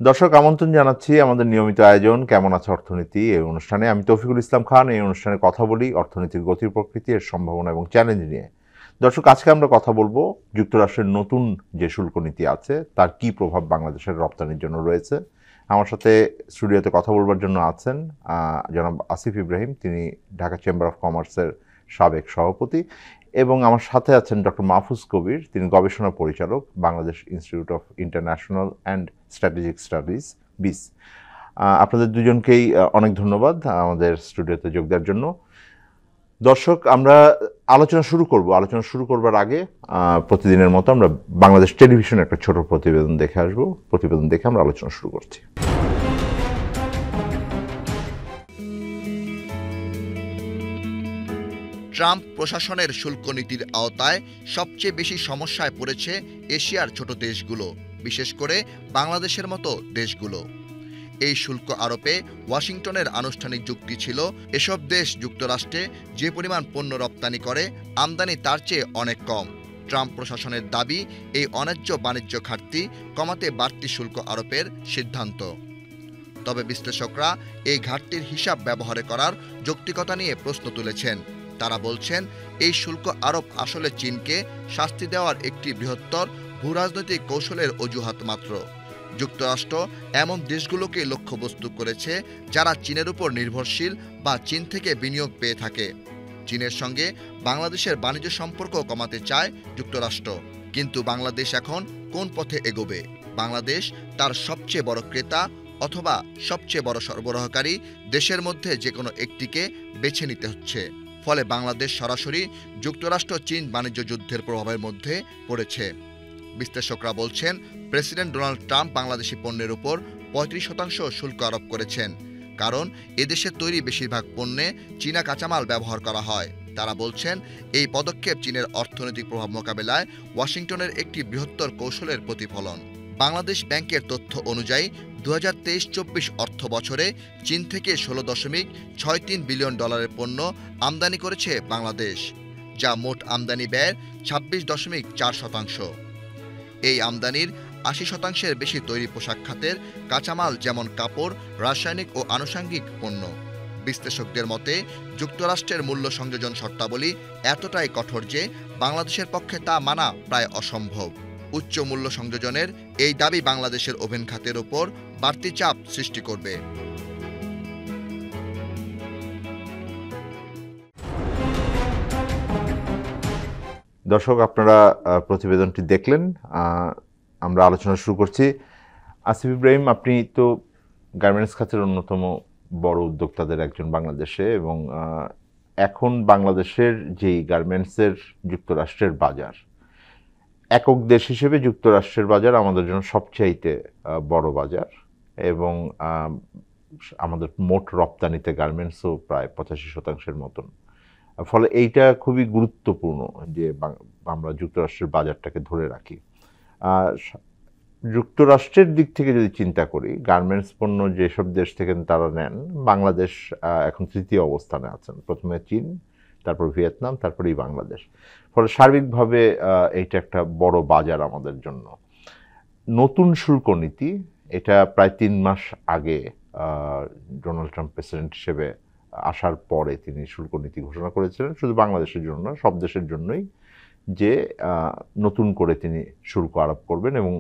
দর্শক আমন্ত্রণ জানাচ্ছি আমাদের নিয়মিত আয়োজন কেমন আছে অর্থনীতি এই অনুষ্ঠানে। আমি তৌফিকুল ইসলাম খান। এই অনুষ্ঠানে কথা বলি অর্থনীতির গতির প্রকৃতি, এর সম্ভাবনা এবং চ্যালেঞ্জ নিয়ে। দর্শক, আজকে আমরা কথা বলবো যুক্তরাষ্ট্রের নতুন যে শুল্ক নীতি আছে তার কি প্রভাব বাংলাদেশের রপ্তানির জন্য রয়েছে। আমার সাথে স্টুডিওতে কথা বলবার জন্য আছেন জনাব আসিফ ইব্রাহিম, তিনি ঢাকা চেম্বার অফ কমার্সের সাবেক সভাপতি, এবং আমার সাথে আছেন ডক্টর মাহফুজ কবির, তিনি গবেষণা পরিচালক, Bangladesh institute of international and strategic studies, বিস। আপনাদের দুজনকেই অনেক ধন্যবাদ আমাদের স্টুডিওতে যোগ দেওয়ার জন্য। দর্শক, আমরা আলোচনা শুরু করবার আগে প্রতিদিনের মতো আমরা বাংলাদেশ টেলিভিশনের একটা ছোট প্রতিবেদন দেখে আসবো। প্রতিবেদন দেখে আমরা আলোচনা শুরু করছি। ট্রাম্প প্রশাসনের শুল্ক নীতির আওতায় সবচেয়ে বেশি সমস্যায় পড়েছে এশিয়ার ছোট দেশগুলো, বিশেষ করে বাংলাদেশের মতো দেশগুলো। এই শুল্ক আরোপে ওয়াশিংটনের আনুষ্ঠানিক যুক্তি ছিল, এসব দেশ যুক্তরাষ্ট্রে যে পরিমাণ পণ্য রপ্তানি করে আমদানি তার চেয়ে অনেক কম। ট্রাম্প প্রশাসনের দাবি, এই অন্যায্য বাণিজ্য ঘাটতি কমাতে বাড়তি শুল্ক আরোপের সিদ্ধান্ত। তবে বিশ্লেষকরা এই ঘাটতির হিসাব ব্যবহার করার যৌক্তিকতা নিয়ে প্রশ্ন তুলেছেন। তারা বলছেন, এই শুল্ক আরোপ আসলে চীনকে শাস্তি দেওয়ার একটি বৃহত্তর ভূরাজনৈতিক কৌশলের অজুহাত মাত্র। যুক্তরাষ্ট্র এমন দেশগুলোকে লক্ষ্যবস্তু করেছে যারা চীনের উপর নির্ভরশীল বা চীন থেকে বিনিয়োগ পেয়ে থাকে। চীনের সঙ্গে বাংলাদেশের বাণিজ্য সম্পর্ক কমাতে চায় যুক্তরাষ্ট্র। কিন্তু বাংলাদেশ এখন কোন পথে এগোবে? বাংলাদেশ তার সবচেয়ে বড় ক্রেতা অথবা সবচেয়ে বড় সরবরাহকারী দেশের মধ্যে যে কোনো একটিকে বেছে নিতে হচ্ছে। ফলে বাংলাদেশ সরাসরি যুক্তরাষ্ট্র চীন বাণিজ্য যুদ্ধের প্রভাবের মধ্যে পড়েছে। বিশ্লেষকরা বলছেন, প্রেসিডেন্ট ডোনাল্ড ট্রাম্প বাংলাদেশি পণ্যের উপর ৩৫% শুল্ক আরোপ করেছেন, কারণ এদেশে তৈরি বেশিরভাগ পণ্যে চীনা কাঁচামাল ব্যবহার করা হয়। তারা বলছেন, এই পদক্ষেপ চীনের অর্থনৈতিক প্রভাব মোকাবেলায় ওয়াশিংটনের একটি বৃহত্তর কৌশলের প্রতিফলন। বাংলাদেশ ব্যাংকের তথ্য অনুযায়ী ২০২৩-২৪ অর্থ বছরে চীন থেকে ১৬.৬৩ বিলিয়ন ডলারের পণ্য আমদানি করেছে বাংলাদেশ, যা মোট আমদানি ব্যয়ের ২৬.৪%। এই আমদানির ৮০%-এর বেশি তৈরি পোশাক খাতের কাঁচামাল, যেমন কাপড়, রাসায়নিক ও আনুষঙ্গিক পণ্য। বিশ্লেষকদের মতে, যুক্তরাষ্ট্রের মূল্য সংযোজন শর্তাবলী এতটাই কঠোর যে বাংলাদেশের পক্ষে তা মানা প্রায় অসম্ভব। উচ্চ মূল্য সংযোজনের এই দাবি বাংলাদেশের ওভেন খাতের ওপর বাড়তি চাপ সৃষ্টি করবে। দর্শক, আপনারা প্রতিবেদনটি দেখলেন। আমরা আলোচনা শুরু করছি। আসিফ ইব্রাহিম, আপনি তো গার্মেন্টস খাতের অন্যতম বড় উদ্যোক্তাদের একজন বাংলাদেশে, এবং এখন বাংলাদেশের যেই গার্মেন্টসের যুক্তরাষ্ট্রের বাজার, একক দেশ হিসেবে যুক্তরাষ্ট্রের বাজার আমাদের জন্য সবচাইতে বড় বাজার, এবং আমাদের মোট রপ্তানিতে গার্মেন্টসও প্রায় ৮৫%-এর মতন। ফলে এইটা খুবই গুরুত্বপূর্ণ যে আমরা যুক্তরাষ্ট্রের বাজারটাকে ধরে রাখি। যুক্তরাষ্ট্রের দিক থেকে যদি চিন্তা করি, গার্মেন্টস পণ্য যেসব দেশ থেকে তারা নেন, বাংলাদেশ এখন তৃতীয় অবস্থানে আছেন। প্রথমে চীন, তারপর ভিয়েতনাম, তারপরেই বাংলাদেশ। ফলে সার্বিকভাবে এইটা একটা বড় বাজার আমাদের জন্য। নতুন শুল্ক নীতি, এটা প্রায় ৩ মাস আগে ডোনাল্ড ট্রাম্প প্রেসিডেন্ট হিসেবে আসার পরে তিনি শুল্ক নীতি ঘোষণা করেছিলেন, শুধু বাংলাদেশের জন্য না, সব দেশের জন্যই, যে নতুন করে তিনি শুল্ক আরোপ করবেন এবং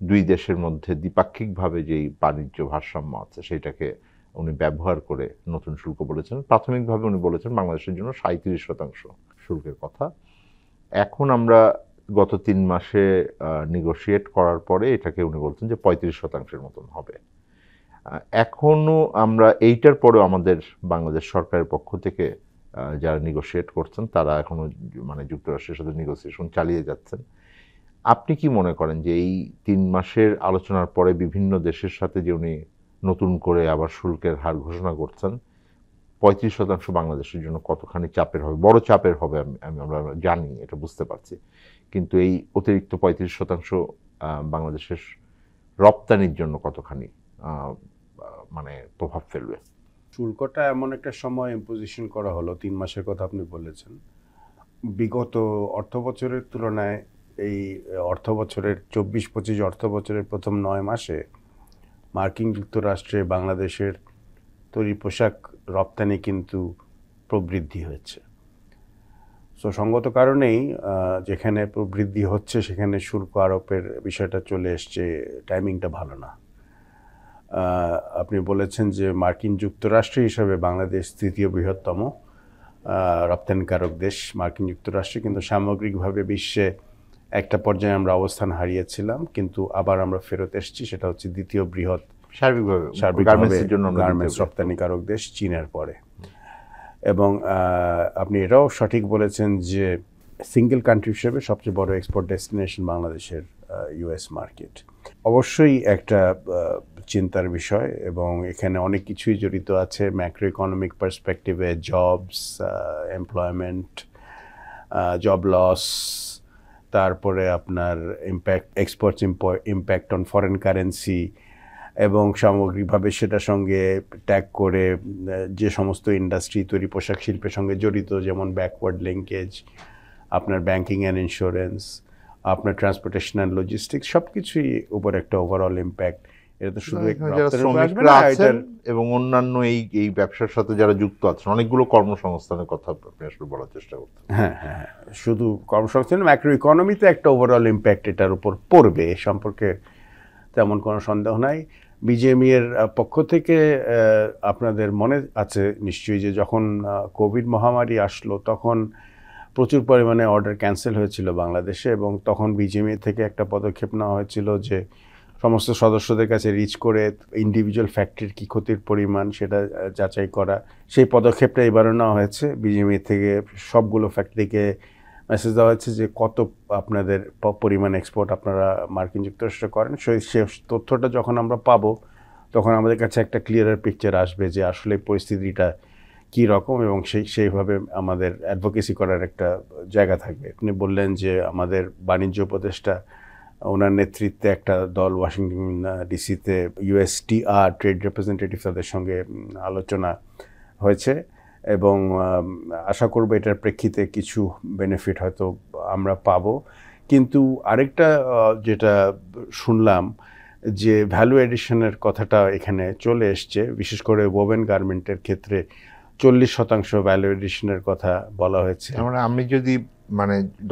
দুই দেশের মধ্যে দ্বিপাক্ষিকভাবে যেই বাণিজ্য ভারসাম্য আছে সেটাকে উনি ব্যবহার করে নতুন শুল্ক বলেছেন। প্রাথমিকভাবে উনি বলেছেন বাংলাদেশের জন্য ৩৭% শুল্কের কথা। এখন আমরা গত ৩ মাসে নেগোশিয়েট করার পরে এটাকে উনি বলছেন যে ৩৫%-এর মতন হবে। এখনও আমরা এইটার পরেও আমাদের বাংলাদেশ সরকারের পক্ষ থেকে যারা নেগোশিয়েট করছেন তারা এখনও মানে যুক্তরাষ্ট্রের সাথে নেগোসিয়েশন চালিয়ে যাচ্ছেন। আপনি কি মনে করেন যে এই ৩ মাসের আলোচনার পরে বিভিন্ন দেশের সাথে যে উনি নতুন করে আবার শুল্কের হার ঘোষণা করছেন, ৩৫% বাংলাদেশের জন্য কতখানি চাপের হবে? বড় চাপের হবে, আমরা জানি, এটা বুঝতে পারছি, কিন্তু এই অতিরিক্ত ৩৫% বাংলাদেশের রপ্তানির জন্য কতখানি মানে প্রভাব ফেলবে? শুল্কটা এমন একটা সময় ইম্পোজিশন করা হলো, ৩ মাসের কথা আপনি বলেছেন, বিগত অর্থ বছরের তুলনায় এই অর্থ বছরের ২৪-২৫ অর্থ বছরের প্রথম ৯ মাসে মার্কিন যুক্তরাষ্ট্রে বাংলাদেশের তৈরি পোশাক রপ্তানি কিন্তু প্রবৃদ্ধি হয়েছে। সো সঙ্গত কারণেই যেখানে প্রবৃদ্ধি হচ্ছে সেখানে শুল্ক আরোপের বিষয়টা চলে এসছে, টাইমিংটা ভালো না। আপনি বলেছেন যে মার্কিন যুক্তরাষ্ট্র হিসাবে বাংলাদেশ তৃতীয় বৃহত্তম রপ্তানিকারক দেশ মার্কিন যুক্তরাষ্ট্রে, কিন্তু সামগ্রিকভাবে বিশ্বে একটা পর্যায়ে আমরা অবস্থান হারিয়েছিলাম, কিন্তু আবার আমরা ফেরত এসেছি। সেটা হচ্ছে দ্বিতীয় বৃহৎ গার্মেন্টস গার্মেন্টস রপ্তানিকারক দেশ চীনের পরে। এবং আপনি এটাও সঠিক বলেছেন যে সিঙ্গেল কান্ট্রি হিসেবে সবচেয়ে বড় এক্সপোর্ট ডেস্টিনেশন বাংলাদেশের ইউএস মার্কেট অবশ্যই একটা চিন্তার বিষয়, এবং এখানে অনেক কিছুই জড়িত আছে ম্যাক্রো ইকোনমিক পার্সপেক্টিভে, জবস, এমপ্লয়মেন্ট, জব লস, তারপরে আপনার exports impact on foreign currency, এবং সামগ্রিকভাবে সেটার সঙ্গে ট্যাগ করে যে সমস্ত ইন্ডাস্ট্রি তৈরি পোশাক শিল্পের সঙ্গে জড়িত, যেমন ব্যাকওয়ার্ড লিঙ্কেজ, আপনার ব্যাংকিং অ্যান্ড ইন্স্যুরেন্স, আপনার ট্রান্সপোর্টেশন অ্যান্ড লজিস্টিক্স, সব কিছুই উপর একটা ওভারঅল ইম্প্যাক্ট। এটা তো শুধু এবং অন্যান্য এই ব্যবসার সাথে যারা যুক্ত আছেন অনেকগুলো কর্মসংস্থানের কথা আপনি আসলে বলার চেষ্টা করতেন। হ্যাঁ, শুধু কর্মসংস্থান, ম্যাক্রো ইকোনমিতে একটা ওভারঅল ইম্প্যাক্ট এটার উপর পড়বে, এ সম্পর্কে তেমন কোনো সন্দেহ নাই। বিজিএমই এর পক্ষ থেকে আপনাদের মনে আছে নিশ্চয়ই যে যখন কোভিড মহামারী আসলো তখন প্রচুর পরিমাণে অর্ডার ক্যান্সেল হয়েছিল বাংলাদেশে, এবং তখন বিজিএমই থেকে একটা পদক্ষেপ নেওয়া হয়েছিল যে সমস্ত সদস্যদের কাছে রিচ করে ইন্ডিভিজুয়াল ফ্যাক্টরির কী ক্ষতির পরিমাণ সেটা যাচাই করা। সেই পদক্ষেপটা এবারও নেওয়া হয়েছে। বিজিএমই থেকে সবগুলো ফ্যাক্টরিকে মেসেজ দেওয়া হয়েছে যে কত আপনাদের পরিমাণ এক্সপোর্ট আপনারা মার্কিন যুক্তরাষ্ট্রে করেন। সে তথ্যটা যখন আমরা পাবো তখন আমাদের কাছে একটা ক্লিয়ারার পিকচার আসবে যে আসলে পরিস্থিতিটা কী রকম, এবং সেইভাবে আমাদের অ্যাডভোকেসি করার একটা জায়গা থাকবে। আপনি বললেন যে আমাদের বাণিজ্য উপদেষ্টা, ওনার নেতৃত্বে একটা দল ওয়াশিংটন ডিসিতে ইউএসটিআর ট্রেড রিপ্রেজেন্টেটিভ তাদের সঙ্গে আলোচনা হয়েছে, এবং আশা করব এটার প্রেক্ষিতে কিছু বেনিফিট হয়তো আমরা পাবো। কিন্তু আরেকটা যেটা শুনলাম যে ভ্যালু এডিশনের কথাটা এখানে চলে এসছে, বিশেষ করে ওভেন গার্মেন্টের ক্ষেত্রে 40% ভ্যালু এডিশনের কথা বলা হয়েছে। মানে আমি যদি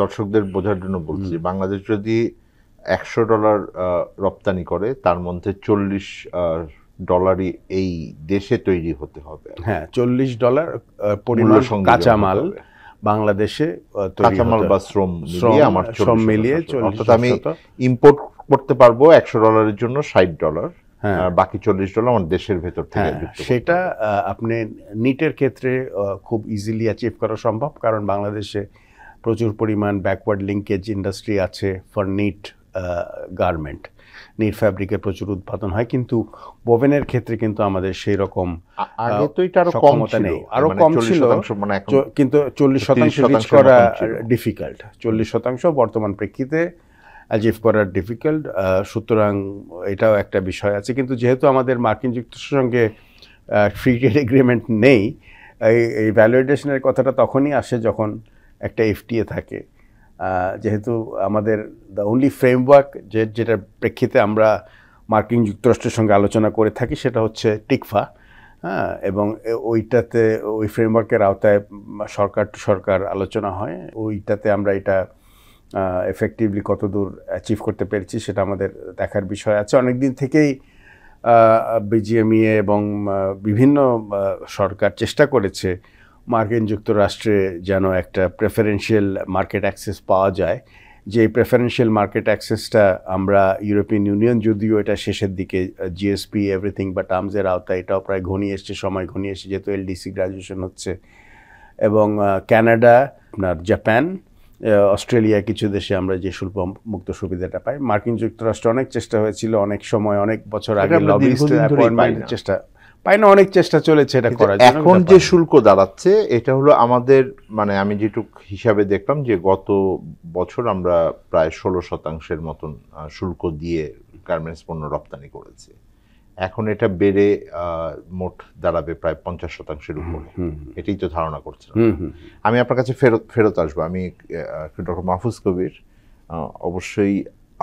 দর্শকদের বোঝার জন্য বলছি, বাংলাদেশ যদি $100 রপ্তানি করে তার মধ্যে $40 এই দেশে তৈরি হতে হবে। হ্যাঁ, $40 পরিমাণ কাঁচামাল বাংলাদেশে কাঁচামাল বা শ্রম মিলিয়ে অর্থাৎ আমি ইম্পোর্ট করতে পারবো $100 জন্য $60, বাকি $40 আমার দেশের ভেতর থেকে। সেটা আপনি নিটের ক্ষেত্রে খুব ইজিলি অ্যাচিভ করা সম্ভব, কারণ বাংলাদেশে প্রচুর পরিমাণ ব্যাকওয়ার্ড লিঙ্কেজ ইন্ডাস্ট্রি আছে ফর নিট গার্মেন্ট, নিট ফ্যাব্রিকের প্রচুর উৎপাদন হয়, কিন্তু ওভেনের ক্ষেত্রে কিন্তু আমাদের সেই রকম আগে তো এটা আরো কম ছিল, আরো কম ছিল, কিন্তু 40% রিচ করা ডিফিকাল্ট। 40% বর্তমান প্রেক্ষিতে অ্যাচিভ করা ডিফিকাল্ট। সুতরাং এটাও একটা বিষয় আছে। কিন্তু যেহেতু আমাদের মার্কিন যুক্তরাষ্ট্রের সঙ্গে ফ্রি ট্রেড এগ্রিমেন্ট নেই, এই ভ্যালুয়েশনের কথাটা তখনই আসে যখন একটা এফটিএ থাকে। যেহেতু আমাদের দ্য অনলি ফ্রেমওয়ার্ক যেটার প্রেক্ষিতে আমরা মার্কিন যুক্তরাষ্ট্রের সঙ্গে আলোচনা করে থাকি সেটা হচ্ছে টিকফা, এবং ওইটাতে ওই ফ্রেমওয়ার্কের আওতায় সরকার টু সরকার আলোচনা হয়। ওইটাতে আমরা এটা এফেক্টিভলি কতদূর অ্যাচিভ করতে পেরেছি সেটা আমাদের দেখার বিষয় আছে। অনেক দিন থেকেই বিজিএমইএ এবং বিভিন্ন সরকার চেষ্টা করেছে মার্কিন যুক্তরাষ্ট্রে যেন একটা প্রেফারেন্সিয়াল মার্কেট অ্যাক্সেস পাওয়া যায়। যে প্রেফারেন্সিয়াল মার্কেট অ্যাক্সেসটা আমরা ইউরোপিয়ান ইউনিয়ন, যদিও এটা শেষের দিকে জিএসপি এভরিথিং বা টার্মসের আওতায়, এটাও প্রায় ঘনিয়ে এসছে, সময় ঘনিয়ে এসছে যেহেতু এলডিসি গ্র্যাজুয়েশন হচ্ছে, এবং কানাডা, আপনার জাপান, অস্ট্রেলিয়া, কিছু দেশে আমরা যে শুল্ক মুক্ত সুবিধাটা পাই। মার্কিন যুক্তরাষ্ট্রে অনেক চেষ্টা হয়েছিল, অনেক সময়, অনেক বছর আগে লবিস্ট অ্যাপয়েন্টমেন্টের চেষ্টা পাই না, অনেক চেষ্টা চলেছে এটা করার জন্য। এখন যে শুল্ক দাঁড়াচ্ছে এটা হলো আমাদের, আমি যেটুক হিসাবে দেখলাম যে গত বছর আমরা প্রায় 16% মতন শুল্ক দিয়ে গার্মেন্টস পণ্য রপ্তানি করেছি। এখন এটা বেড়ে মোট দাঁড়াবে প্রায় 50%-এর উপরে। এটাই তো ধারণা করছিলাম। আমি আপনার কাছে ফেরত আসবো। আমি ডক্টর মাহফুজ কবির, অবশ্যই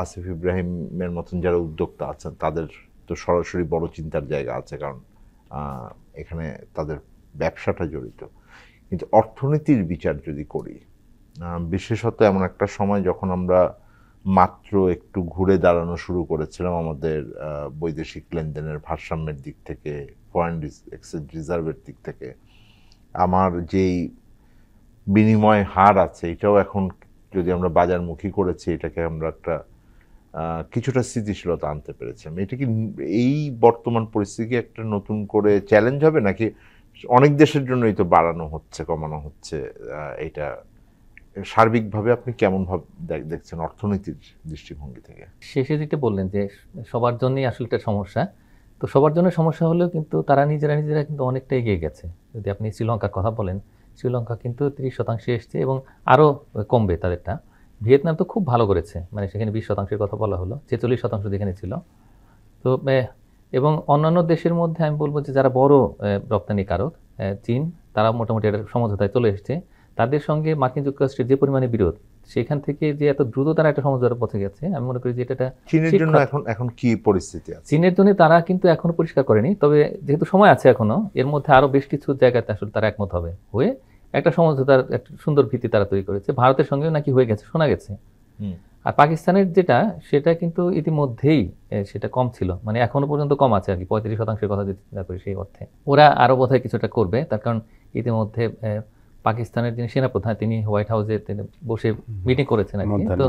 আসিফ ইব্রাহিমের মতন যারা উদ্যোক্তা আছেন তাদের তো সরাসরি বড় চিন্তার জায়গা আছে, কারণ এখানে তাদের ব্যবসাটা জড়িত। কিন্তু অর্থনীতির বিচার যদি করি, বিশেষত এমন একটা সময় যখন আমরা মাত্র একটু ঘুরে দাঁড়ানো শুরু করেছিলাম আমাদের বৈদেশিক লেনদেনের ভারসাম্যের দিক থেকে, ফরেন এক্সচেঞ্জ রিজার্ভের দিক থেকে, আমার যেই বিনিময় হার আছে এটাও এখন যদি আমরা বাজারমুখী করেছি, এটাকে আমরা একটা কিছুটা স্থিতিশীলতা আনতে পেরেছিলাম। এটা কি এই বর্তমান পরিস্থিতি একটা নতুন করে চ্যালেঞ্জ হবে, নাকি অনেক দেশের জন্যই তো বাড়ানো হচ্ছে, কমানো হচ্ছে? এটা সার্বিকভাবে আপনি কেমন ভাবে দেখছেন অর্থনীতির দৃষ্টিভঙ্গি থেকে? শেষে যেটা বললেন যে সবার জন্যই আসলে একটা সমস্যা, তো সবার জন্য সমস্যা হলেও কিন্তু তারা নিজেরা কিন্তু অনেকটা এগিয়ে গেছে। যদি আপনি শ্রীলঙ্কার কথা বলেন, শ্রীলঙ্কা কিন্তু 30% এসছে এবং আরও কমবে তাদেরটা। ভিয়েতনাম তো খুব ভালো করেছে, মানে সেখানে 20%-এর কথা বলা হলো, 46% যেখানে ছিল। তো এবং অন্যান্য দেশের মধ্যে আমি বলবো যে যারা বড় রপ্তানিকারক, চীন, তারা মোটামুটি একটা সমঝোতায় চলে এসছে। তাদের সঙ্গে মার্কিন যুক্তরাষ্ট্রের যে পরিমাণে বিরোধ, সেখান থেকে যে এত দ্রুত তারা একটা সমঝোতার পথে গেছে, আমি মনে করি যে এটা চীনের জন্য এখন কি পরিস্থিতি আছে? চীনের জন্য তারা কিন্তু এখনো পরিষ্কার করেনি, তবে যেহেতু সময় আছে এখনো, এর মধ্যে আরো বেশ কিছু জায়গাতে আসলে তারা একমত হবে, হয়ে একটা সমঝোতার একটা সুন্দর ভিত্তি তারা তৈরি করেছে। ভারতের সঙ্গেও নাকি হয়ে গেছে, শোনা গেছে। আর পাকিস্তানের যেটা, সেটা কিন্তু ইতিমধ্যেই সেটা কম ছিল, মানে এখনো পর্যন্ত কম আছে আর কি, 35%-এর কথা যদি চিন্তা করি সেই অর্থে। ওরা আরো বোধহয় কিছুটা করবে, তার কারণ ইতিমধ্যে পাকিস্তানের যিনি সেনাপ্রধান, তিনি হোয়াইট হাউসে বসে মিটিং করেছেন আর কি। তো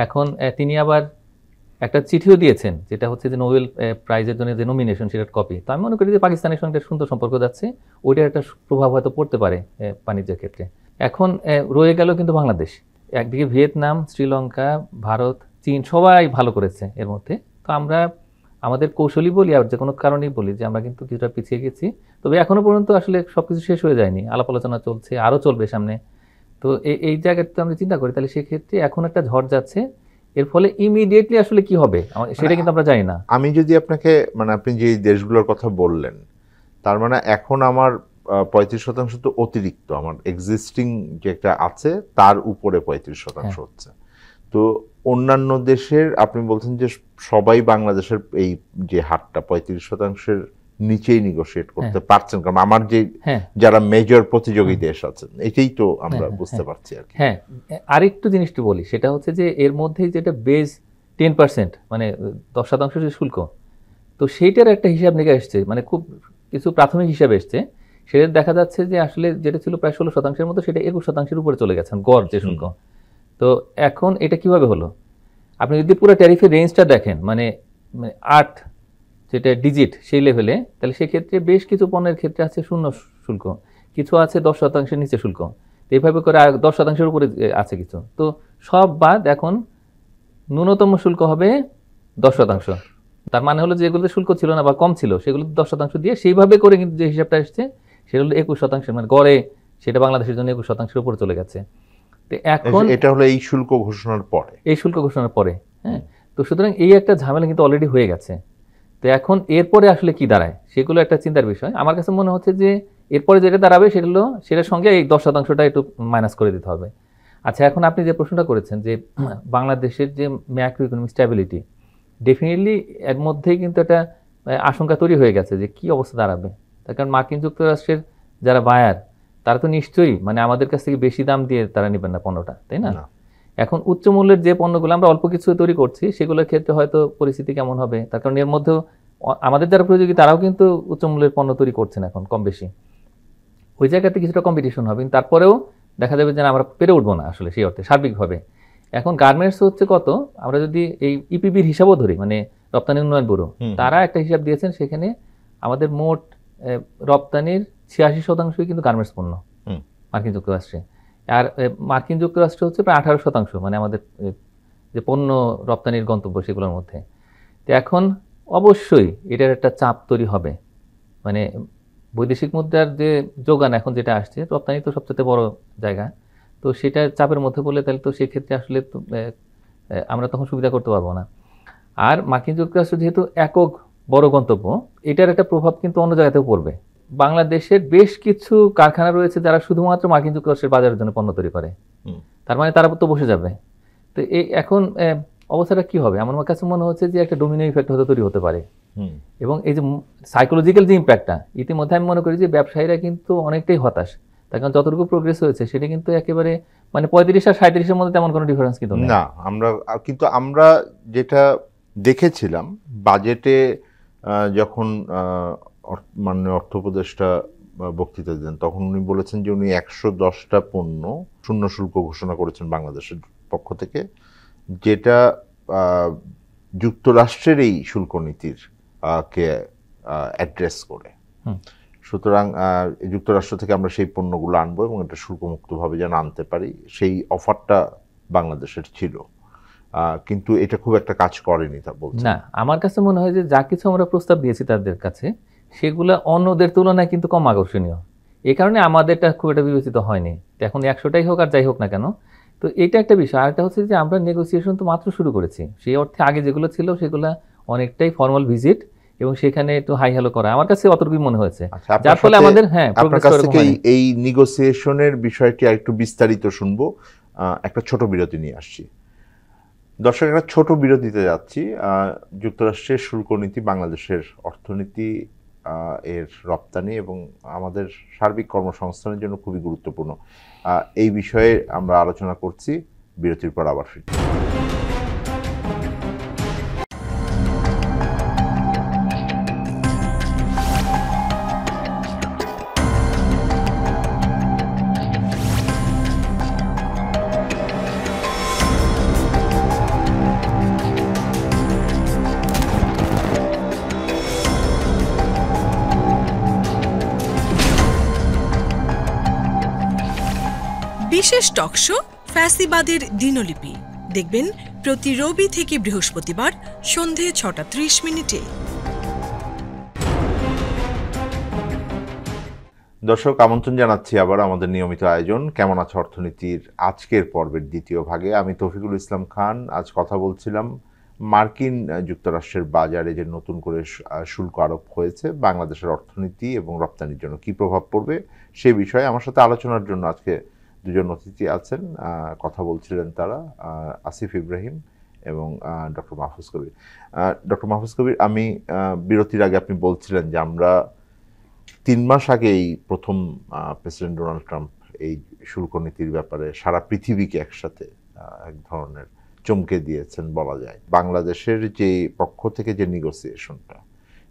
এখন তিনি আবার একটা চিঠিও দিয়েছেন, যেটা হচ্ছে যে নোবেল প্রাইজের জন্য যে নমিনেশন, সেটার কপি। তো আমি মনে করি যে পাকিস্তানের সঙ্গে সুন্দর সম্পর্ক যাচ্ছে, ওইটার একটা প্রভাব হয়তো পড়তে পারে বাণিজ্যের ক্ষেত্রে। এখন রয়ে গেল কিন্তু বাংলাদেশ। একদিকে ভিয়েতনাম, শ্রীলঙ্কা, ভারত, চীন সবাই ভালো করেছে এর মধ্যে। তো আমরা আমাদের কৌশলী বলি আর যে কোনো কারণেই বলি যে আমরা কিন্তু কিছুটা পিছিয়ে গেছি, তবে এখনো পর্যন্ত আসলে সবকিছু শেষ হয়ে যায়নি, আলাপ আলোচনা চলছে, আরও চলবে সামনে। তো এই জায়গাটা আমরা চিন্তা করি, তাহলে সেক্ষেত্রে এখন একটা ঝড় যাচ্ছে, এর ফলে ইমিডিয়েটলি আসলে কি হবে সেটা কিন্তু আমরা জানি না। আমি যদি আপনাকে, মানে আপনি যে দেশগুলোর কথা বললেন, তার মানে এখন আমার 35% তো অতিরিক্ত, আমার এক্সিস্টিং যেটা আছে তার উপরে 35% হচ্ছে। তো অন্যান্য দেশের, আপনি বলছেন যে সবাই বাংলাদেশের এই যে হারটা 35%-এর নিচেই নেগোশিয়েট করতে পারছেন, কারণ আমার যে যারা মেজর প্রতিযোগী দেশ আছেন, এটাই তো আমরা বুঝতে পারছি আর কি। হ্যাঁ, আরেকটু জিনিসটি বলি, সেটা হচ্ছে যে এর মধ্যে যেটা বেজ 10%, মানে 10% যে শুল্ক, তো সেইটার একটা হিসাব নিকাশ এসছে, মানে খুব কিছু প্রাথমিক হিসাব এসছে। সেটা দেখা যাচ্ছে যে আসলে যেটা ছিল প্রায় 16%-এর মতো, সেটা 21%-এর উপরে চলে গেছেন গড় যে শুল্ক। তো এখন এটা কিভাবে হলো? আপনি যদি পুরো ট্যারিফের রেঞ্জটা দেখেন, মানে 8 যেটা ডিজিট সেই লেভেলে, তাহলে সেক্ষেত্রে বেশ কিছু পণ্যের ক্ষেত্রে আছে 0 শুল্ক, কিছু আছে 10%-এর নিচে শুল্ক, এইভাবে করে 10%-এর উপরে আছে কিছু। তো সব বাদ এখন ন্যূনতম শুল্ক হবে 10%। তার মানে হলো যেগুলোতে শুল্ক ছিল না বা কম ছিল, সেগুলো 10% দিয়ে সেইভাবে করে কিন্তু যে হিসাবটা এসছে সেটা হলো 21%, মানে গড়ে সেটা বাংলাদেশের জন্য 21%-এর উপরে চলে গেছে। তো এখন এটা হলো এই শুল্ক ঘোষণার পরে, হ্যাঁ। তো সুতরাং এই একটা ঝামেলা কিন্তু অলরেডি হয়ে গেছে। তো এখন এরপরে আসলে কি দাঁড়ায়, সেগুলো একটা চিন্তার বিষয়। আমার কাছে মনে হচ্ছে যে এরপরে যেটা দাঁড়াবে সেটা হলো, সেটার সঙ্গে এই 10%টা একটু মাইনাস করে দিতে হবে। আচ্ছা, এখন আপনি যে প্রশ্নটা করেছেন যে বাংলাদেশের যে ম্যাক্রো ইকোনমিক স্ট্যাবিলিটি, ডেফিনেটলি এর মধ্যেই কিন্তু একটা আশঙ্কা তৈরি হয়ে গেছে যে কি অবস্থা দাঁড়াবে। তার কারণ মার্কিন যুক্তরাষ্ট্রের যারা বায়ার, তারা তো নিশ্চয়ই মানে আমাদের কাছ থেকে বেশি দাম দিয়ে তারা নেবেন না পণ্যটা, তাই না? এখন উচ্চ মূল্যের যে পণ্যগুলো আমরা অল্প কিছু তৈরি করছি, সেগুলোর ক্ষেত্রে হয়তো পরিস্থিতি কেমন হবে, তার কারণ এর মধ্যেও আমাদের যারা প্রতিযোগী তারাও কিন্তু উচ্চ মূল্যের পণ্য তৈরি করছেন এখন কম বেশি। ওই জায়গাতে কিছুটা কম্পিটিশন হবে, তারপরেও দেখা যাবে যে আমরা পেরে উঠবো না আসলে সেই অর্থে সার্বিকভাবে। এখন গার্মেন্টস হচ্ছে কত, আমরা যদি এই ইপিবির হিসাবও ধরি, মানে রপ্তানি উন্নয়ন ব্যুরো, তারা একটা হিসাব দিয়েছেন, সেখানে আমাদের মোট রপ্তানির 86% কিন্তু গার্মেন্টস পণ্য মার্কিন যুক্তরাষ্ট্রে। আর মার্কিন যুক্তরাষ্ট্র হচ্ছে প্রায় 18%, মানে আমাদের যে পণ্য রপ্তানির গন্তব্য সেগুলোর মধ্যে। তো এখন অবশ্যই এটার একটা চাপ তৈরি হবে, মানে বৈদেশিক মুদ্রার যে যোগান এখন যেটা আসছে, রপ্তানি তো সবচেয়ে বড় জায়গা, তো সেটা চাপের মধ্যে পড়লে তাহলে তো সেক্ষেত্রে আসলে আমরা তখন সুবিধা করতে পারবো না। আর মার্কিন যুক্তরাষ্ট্র যেহেতু একক বড় গন্তব্য, এটার একটা প্রভাব কিন্তু অন্য জায়গাতেও পড়বে। বাংলাদেশের বেশ কিছু কারখানা রয়েছে যারা শুধুমাত্র মার্কিন যুক্তরাষ্ট্রের বাজারের জন্য পণ্য তৈরি করে, তার মানে তারা তো বসে যাবে। তো এখন অবস্থাটা কি হবে? আমার কাছে মনে হচ্ছে যে একটা ডোমিনো ইফেক্ট হয়তো তৈরি হতে পারে। হুম। এবং এই যে সাইকোলজিক্যাল যে ইম্প্যাক্টটা, ইতিমধ্যে আমি মনে করি যে ব্যবসায়ীরা কিন্তু অনেকটাই হতাশ। তার কারণ যতটুকু প্রোগ্রেস হয়েছে সেটা কিন্তু একেবারে মানে 35 আর 37-এর মধ্যে তেমন কোনো ডিফারেন্স কিন্তু নেই। না, আমরা যেটা দেখেছিলাম বাজেটে যখন মাননীয় অর্থ উপদেষ্টা বক্তৃতা দেন, তখন উনি বলেছেন যে উনি 110টা পণ্য শূন্য শুল্ক ঘোষণা করেছেন বাংলাদেশের পক্ষ থেকে, যেটা যুক্তরাষ্ট্রের এই শুল্ক নীতির কে অ্যাড্রেস করে। সুতরাং যুক্তরাষ্ট্র থেকে আমরা সেই পণ্যগুলো আনবো এবং এটা শুল্কমুক্তভাবে যেন আনতে পারি, সেই অফারটা বাংলাদেশের ছিল। কিন্তু এটা খুব একটা কাজ করেনি তা বলছে না। আমার কাছে মনে হয় যে যা কিছু আমরা প্রস্তাব দিয়েছি তাদের কাছে, সেগুলো অন্যদের তুলনায় কিন্তু কম আকর্ষণীয়। এই কারণে আমাদেরটা খুব একটা বিবেচিত হয়নি। এখন 100টাই হোক আর যাই হোক না কেন, তো এটা একটা বিষয়। আরেকটা হচ্ছে যে আমরা নেগোসিয়েশন তো মাত্র শুরু করেছি। সেই অর্থে আগে যেগুলো ছিল সেগুলো অনেকটাই ফর্মাল ভিজিট এবং সেখানে একটু হাই হ্যালো করা, আমার কাছে অতটুকুই মনে হয়েছে। যার ফলে আমাদের আপনার কাছ থেকে এই নেগোসিয়েশনের বিষয়টি আরেকটু বিস্তারিত শুনবো। একটা ছোট বিরতি নিয়ে আসছি। দর্শক, একটা ছোট বিরতিতে যাচ্ছি। যুক্তরাষ্ট্রের শুল্ক নীতি বাংলাদেশের অর্থনীতি, এর রপ্তানি এবং আমাদের সার্বিক কর্মসংস্থানের জন্য খুবই গুরুত্বপূর্ণ। এই বিষয়ে আমরা আলোচনা করছি। বিরতির পর আবার ফিরছি। বিশেষ টকশো ফ্যাসিবাদের দিনলিপি দেখবেন প্রতি রবি থেকে বৃহস্পতিবার সন্ধে 6:30। দর্শক, আমন্ত্রণ জানাচ্ছি আবার আমাদের নিয়মিত আয়োজন কেমন আছে অর্থনীতির আজকের পর্বের দ্বিতীয় ভাগে। আমি তৌফিকুল ইসলাম খান। আজ কথা বলছিলাম মার্কিন যুক্তরাষ্ট্রের বাজারে যে নতুন করে শুল্ক আরোপ হয়েছে বাংলাদেশের অর্থনীতি এবং রপ্তানির জন্য কি প্রভাব পড়বে সে বিষয়ে আমার সাথে আলোচনার জন্য আজকে দুজন অতিথি আছেন। কথা বলছিলেন তারা আসিফ ইব্রাহিম এবং ডক্টর মাহফুজ কবির। ডক্টর মাহফুজ কবির, আমি বিরতির আগে আপনি বলছিলেন যে আমরা 3 মাস আগে এই প্রথম প্রেসিডেন্ট ডোনাল্ড ট্রাম্প এই শুল্ক নীতির ব্যাপারে সারা পৃথিবীকে একসাথে এক ধরনের চমকে দিয়েছেন বলা যায়। বাংলাদেশের যে পক্ষ থেকে যে নেগোসিয়েশনটা,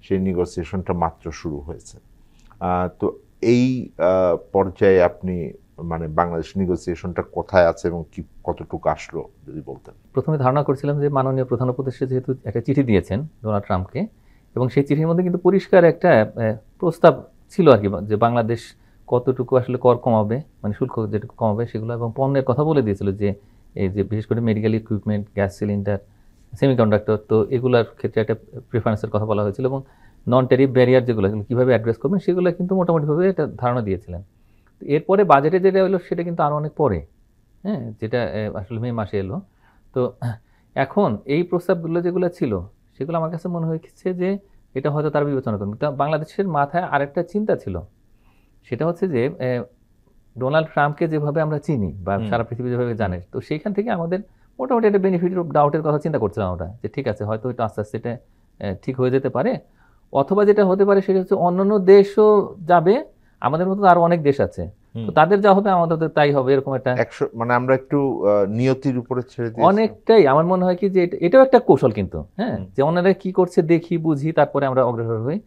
সেই নেগোসিয়েশনটা মাত্র শুরু হয়েছে। তো এই পর্যায়ে আপনি মানে বাংলাদেশ নেগোসিয়েশনটা কোথায় আছে এবং কি কতটুকু আসলো যদি বলতেন। প্রথমে ধারণা করছিলাম যে মাননীয় প্রধান উপদেষ্টা যেহেতু একটা চিঠি দিয়েছেন ডোনাল্ড ট্রাম্পকে, এবং সেই চিঠির মধ্যে কিন্তু পরিষ্কার একটা প্রস্তাব ছিল আর কি, যে বাংলাদেশ কতটুকু আসলে কর কমাবে, মানে শুল্ক যেটুকু কমাবে সেগুলো, এবং পণ্যের কথা বলে দিয়েছিল যে এই যে বিশেষ করে medical equipment, gas cylinder, semiconductor, তো এগুলোর ক্ষেত্রে একটা প্রেফারেন্সের কথা বলা হয়েছিল, এবং নন ট্যারিফ ব্যারিয়ার যেগুলো কীভাবে অ্যাড্রেস করবেন সেগুলো কিন্তু মোটামুটিভাবে একটা ধারণা দিয়েছিলেন। এরপরে বাজেটে যেটা হলো সেটা কিন্তু আরও অনেক পরে, যেটা আসলে মে মাসে এলো। তো এখন এই প্রস্তাবগুলো যেগুলো ছিল সেগুলো আমার কাছে মনে হয়েছে যে এটা হয়তো তারা বিবেচনা করবে। তা বাংলাদেশের মাথায় আরেকটা চিন্তা ছিল, সেটা হচ্ছে যে ডোনাল্ড ট্রাম্পকে যেভাবে আমরা চিনি বা সারা পৃথিবী যেভাবে জানে, তো সেইখান থেকে আমাদের মোটামুটি একটা বেনিফিট অফ ডাউটের কথা চিন্তা করছিলাম আমরা, যে ঠিক আছে হয়তো এটা আস্তে আস্তে এটা ঠিক হয়ে যেতে পারে, অথবা যেটা হতে পারে সেটা হচ্ছে অন্যান্য দেশও যাবে, আমাদের মতো আরো অনেক দেশ আছে, তো তাদের যা হবে আমাদের তাই হবে, এরকম একটা মানে আমরা একটু নিয়তির উপরে ছেড়ে দিই অনেকটাই। আমার মনে হয় কি যে এটাও একটা কৌশল কিন্তু, যে ওনারা কি করছে দেখি বুঝি তারপরে আমরা অগ্রসর হই।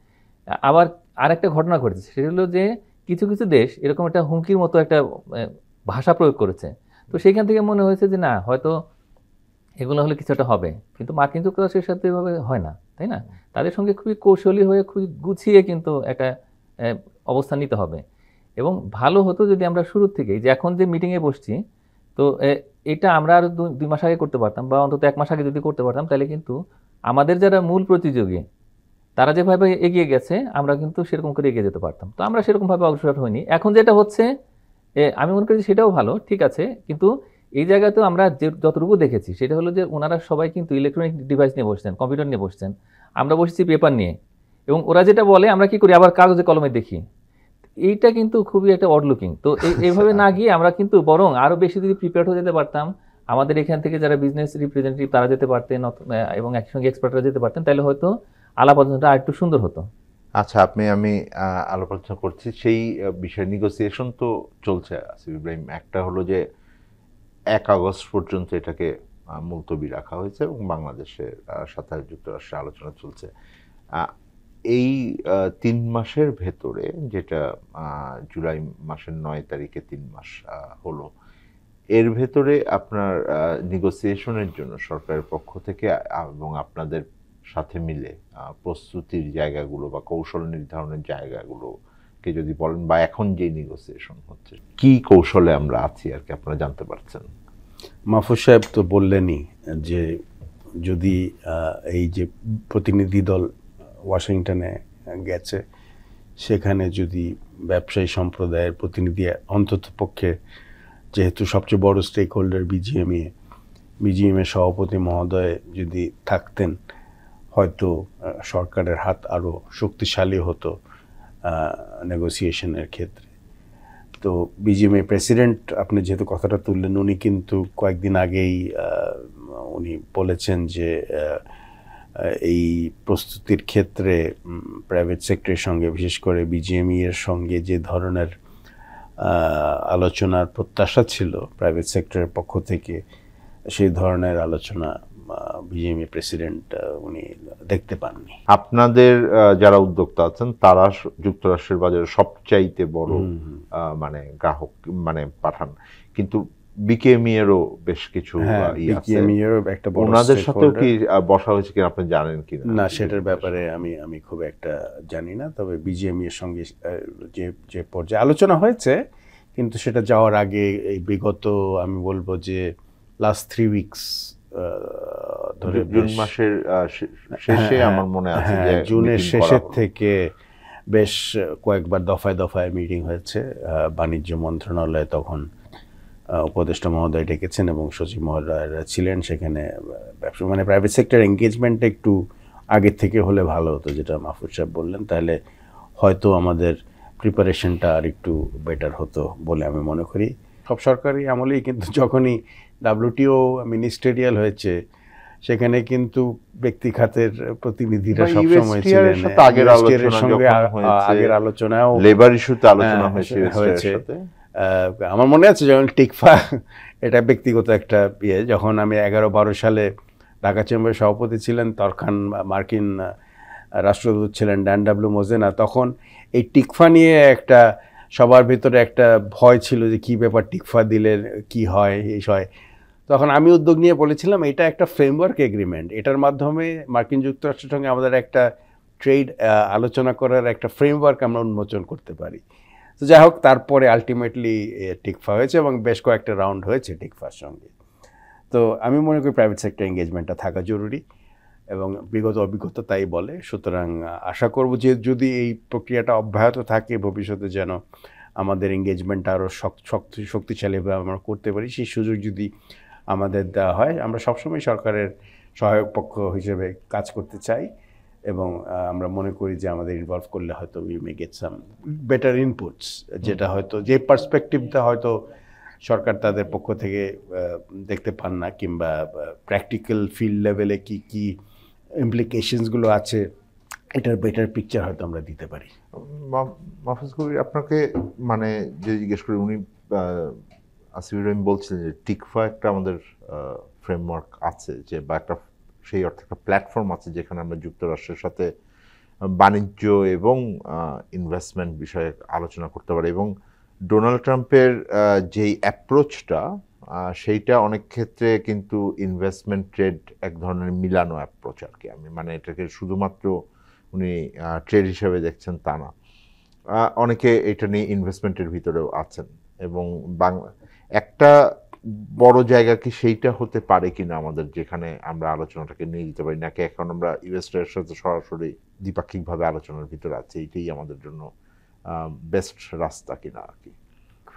আবার আরেকটা ঘটনা ঘটেছে, সেটা হলো যে কিছু কিছু দেশ এরকম একটা হুমকির মতো একটা ভাষা প্রয়োগ করেছে, তো সেইখান থেকে মনে হয়েছে যে না হয়তো এগুলো হলে কিছু একটা হবে, কিন্তু মার্কিন যুক্তরাষ্ট্রের সাথে এভাবে হয় না, তাই না? তাদের সঙ্গে খুবই কৌশলী হয়ে খুবই গুছিয়ে কিন্তু একটা অবস্থান নিতে হবে। এবং ভালো হতো যদি আমরা শুরুর থেকেই, যে এখন যে মিটিংয়ে বসছি, তো এটা আমরা আরও 2 মাস আগে করতে পারতাম, বা অন্তত 1 মাস আগে যদি করতে পারতাম, তাহলে কিন্তু আমাদের যারা মূল প্রতিযোগী তারা যেভাবে এগিয়ে গেছে আমরা কিন্তু সেরকম করে এগিয়ে যেতে পারতাম। তো আমরা সেরকমভাবে অগ্রসর হইনি। এখন যেটা হচ্ছে আমি মনে করি সেটাও ভালো, ঠিক আছে, কিন্তু এই জায়গাতেও আমরা যতটুকু দেখেছি সেটা হলো যে ওনারা সবাই কিন্তু ইলেকট্রনিক ডিভাইস নিয়ে বসছেন, কম্পিউটার নিয়ে বসছেন, আমরা বসেছি পেপার নিয়ে, এবং ওরা যেটা বলে আমরা কি করি আবার কাগজে কলমে দেখি। এইটা কিন্তু খুবই একটা অড লুকিং। তো এইভাবে না গিয়ে আমরা কিন্তু বরং আরও বেশি যদি প্রিপেয়ার হয়ে যেতে পারতাম, আমাদের এখান থেকে যারা বিজনেস রিপ্রেজেন্টেটিভ তারা যেতে পারতেন এবং একই সঙ্গে এক্সপার্টরা যেতে পারতেন, তাহলে হয়তো আলাপ আলোচনাটা আর একটু সুন্দর হতো। আচ্ছা, আমি আলাপ আলোচনা করছি সেই বিষয়ে। নেগোসিয়েশন তো চলছে আসিফ ইব্রাহিম। একটা হলো যে 1 আগস্ট পর্যন্ত এটাকে মুলতবি রাখা হয়েছে এবং বাংলাদেশের সাথে যুক্তরাষ্ট্রের আলোচনা চলছে। এই 3 মাসের ভেতরে, যেটা জুলাই মাসের 9 তারিখে 3 মাস হলো, এর ভেতরে আপনার নেগোসিয়েশনের জন্য সরকারের পক্ষ থেকে এবং আপনাদের সাথে মিলে প্রস্তুতির জায়গাগুলো বা কৌশল নির্ধারণের জায়গাগুলোকে যদি বলেন, বা এখন যে নেগোসিয়েশন হচ্ছে কি কৌশলে আমরা আছি আর কি আপনারা জানতে পারছেন? মাহফুজ সাহেব তো বললেনই যে যদি এই যে প্রতিনিধি দল ওয়াশিংটনে গেছে, সেখানে যদি ব্যবসায়ী সম্প্রদায়ের প্রতিনিধি অন্তত পক্ষে, যেহেতু সবচেয়ে বড় স্টেক হোল্ডার বিজিএমের সভাপতি মহোদয় যদি থাকতেন, হয়তো সরকারের হাত আরও শক্তিশালী হতো নেগোসিয়েশনের ক্ষেত্রে। তো বিজিএমএ প্রেসিডেন্ট, আপনি যেহেতু কথাটা তুললেন, উনি কিন্তু কয়েকদিন আগেই উনি বলেছেন যে এই প্রস্তুতির ক্ষেত্রে প্রাইভেট সেক্টরের সঙ্গে, বিশেষ করে বিজিএমই এর সঙ্গে যে ধরনের আলোচনার প্রত্যাশা ছিল প্রাইভেট সেক্টরের পক্ষ থেকে, সেই ধরনের আলোচনা বিজিএমই প্রেসিডেন্ট উনি দেখতে পাননি। আপনাদের যারা উদ্যোক্তা আছেন তারা যুক্তরাষ্ট্রের বাজারে সবচাইতে বড় মানে গ্রাহক মানে পাঠান, কিন্তু বিকেএমই এরও বেশ কিছু ওনাদের সাথেও কি বসা হয়েছে কিনা আপনি জানেন কিনা? না, সেটার ব্যাপারে আমি খুব একটা জানি না। তবে বিজিএমই এর সঙ্গে যে পর্যায়ে আলোচনা হয়েছে, কিন্তু সেটা যাওয়ার আগে এই বিগত, আমি বলবো যে লাস্ট 3 উইকস ধরে, জুন মাসের শেষে আমার মনে আছে যে জুনের শেষের থেকে বেশ কয়েকবার দফায় দফায় মিটিং হয়েছে। বাণিজ্য মন্ত্রণালয়ে তখন উপদেষ্টা মহোদয় ডেকেছেন এবং সচিব মহোদয়রা ছিলেন সেখানে। ব্যবসা মানে প্রাইভেট সেক্টর এঙ্গেজমেন্টটা একটু আগের থেকে হলে ভালো হতো, যেটা মাহফুজ সাহেব বললেন, তাহলে হয়তো আমাদের প্রিপারেশনটা আর একটু বেটার হতো বলে আমি মনে করি। সব সরকারি আমলেই কিন্তু যখনই WTO মিনিস্টেরিয়াল হয়েছে, সেখানে কিন্তু ব্যক্তি খাতের প্রতিনিধিরা সবসময় ছিলেন। আগের আলোচনাও লেবার ইস্যুতে আলোচনা হয়েছে। আমার মনে আছে যখন টিকফা, এটা ব্যক্তিগত একটা যখন আমি 11-12 সালে ঢাকা চেম্বারের সভাপতি ছিলেন, তখন মার্কিন রাষ্ট্রদূত ছিলেন ড্যান ডাব্লিউ মোজেনা, তখন এই টিকফা নিয়ে একটা সবার ভিতরে একটা ভয় ছিল যে কী ব্যাপার, টিকফা দিলে কি হয়, এই হয়। তখন আমি উদ্যোগ নিয়ে বলেছিলাম এটা একটা ফ্রেমওয়ার্ক এগ্রিমেন্ট, এটার মাধ্যমে মার্কিন যুক্তরাষ্ট্রের সঙ্গে আমাদের একটা ট্রেড আলোচনা করার একটা ফ্রেমওয়ার্ক আমরা উন্মোচন করতে পারি। তো যাই হোক, তারপরে আলটিমেটলি টিকফা হয়েছে এবং বেশ কয়েকটা রাউন্ড হয়েছে টিকফার সঙ্গে। তো আমি মনে করি প্রাইভেট সেক্টর এঙ্গেজমেন্টটা থাকা জরুরি এবং বিগত অভিজ্ঞতা তাই বলে। সুতরাং আশা করব যে যদি এই প্রক্রিয়াটা অব্যাহত থাকে, ভবিষ্যতে যেন আমাদের এঙ্গেজমেন্টটা আরও শক্তিশালীভাবে আমরা করতে পারি, সেই সুযোগ যদি আমাদের দেওয়া হয়। আমরা সবসময় সরকারের সহায়ক পক্ষ হিসেবে কাজ করতে চাই এবং আমরা মনে করি যে আমাদের ইনভলভ করলে হয়তো we may get some better inputs, যেটা হয়তো যে পার্সপেক্টিভটা হয়তো সরকার তাদের পক্ষ থেকে দেখতে পান না, কিংবা প্র্যাকটিক্যাল ফিল্ড লেভেলে কি কি ইমপ্লিকেশনসগুলো আছে, এটার বেটার পিকচার হয়তো আমরা দিতে পারি। মাহফুজ কবির, আপনাকে মানে যে জিজ্ঞেস করি, উনি আসিফ ইব্রাহিম বলছিলেন যে টিকফা একটা আমাদের ফ্রেমওয়ার্ক আছে, যে বা একটা সেই অর্থে একটা প্ল্যাটফর্ম আছে যেখানে আমরা যুক্তরাষ্ট্রের সাথে বাণিজ্য এবং ইনভেস্টমেন্ট বিষয়ে আলোচনা করতে পারি। এবং ডোনাল্ড ট্রাম্পের যেই অ্যাপ্রোচটা, সেইটা অনেক ক্ষেত্রে কিন্তু ইনভেস্টমেন্ট ট্রেড এক ধরনের মিলানো অ্যাপ্রোচ আর কি। আমি মানে এটাকে শুধুমাত্র উনি ট্রেড হিসেবে দেখছেন তা না, অনেকে এটা নিয়ে ইনভেস্টমেন্টের ভিতরেও আছেন। এবং একটা বড় জায়গা কি সেইটা হতে পারে কিনা আমাদের, যেখানে আমরা আলোচনাটাকে নিয়ে যেতে পারি, নাকি এখন আমরা ইউএসের সাথে সরাসরি দ্বিপাক্ষিকভাবে আলোচনার ভিতরে আছি, এইটাই আমাদের জন্য বেস্ট রাস্তা কিনা আর কি?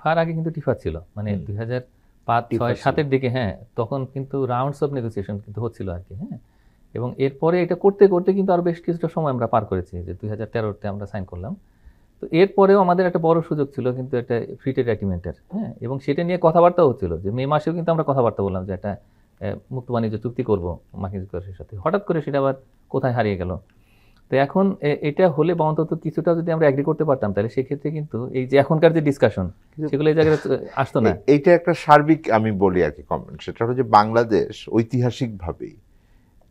ফার আগে কিন্তু টিফা ছিল, মানে 2005-6-7 দিকে, হ্যাঁ, তখন কিন্তু রাউন্ডস অফ নেগোসিয়েশন কিন্তু হচ্ছিল আর কি, হ্যাঁ। এবং এরপরে এটা করতে করতে কিন্তু আরও বেশ কিছুটা সময় আমরা পার করেছি, যে 2013-তে আমরা সাইন করলাম। তো এরপরেও আমাদের একটা বড় সুযোগ ছিল কিন্তু একটা ফ্রি ট্রেড এগ্রিমেন্টের, হ্যাঁ, এবং সেটা নিয়ে কথাবার্তা হচ্ছিল যে মে মাসেও কিন্তু আমরা কথাবার্তা বললাম যে একটা মুক্ত বাণিজ্য চুক্তি করবো মার্কিন যুক্তরাষ্ট্রের সাথে। হঠাৎ করে সেটা আবার কোথায় হারিয়ে গেল। তো এখন এটা হলে বা অন্তত কিছুটা যদি আমরা এগ্রি করতে পারতাম তাহলে সেক্ষেত্রে কিন্তু এই যে এখনকার যে ডিসকাশন সেগুলো এই জায়গায় আসতো না। এইটা একটা সার্বিক আমি বলি আর কি কমেন্ট, সেটা হলো যে বাংলাদেশ ঐতিহাসিকভাবেই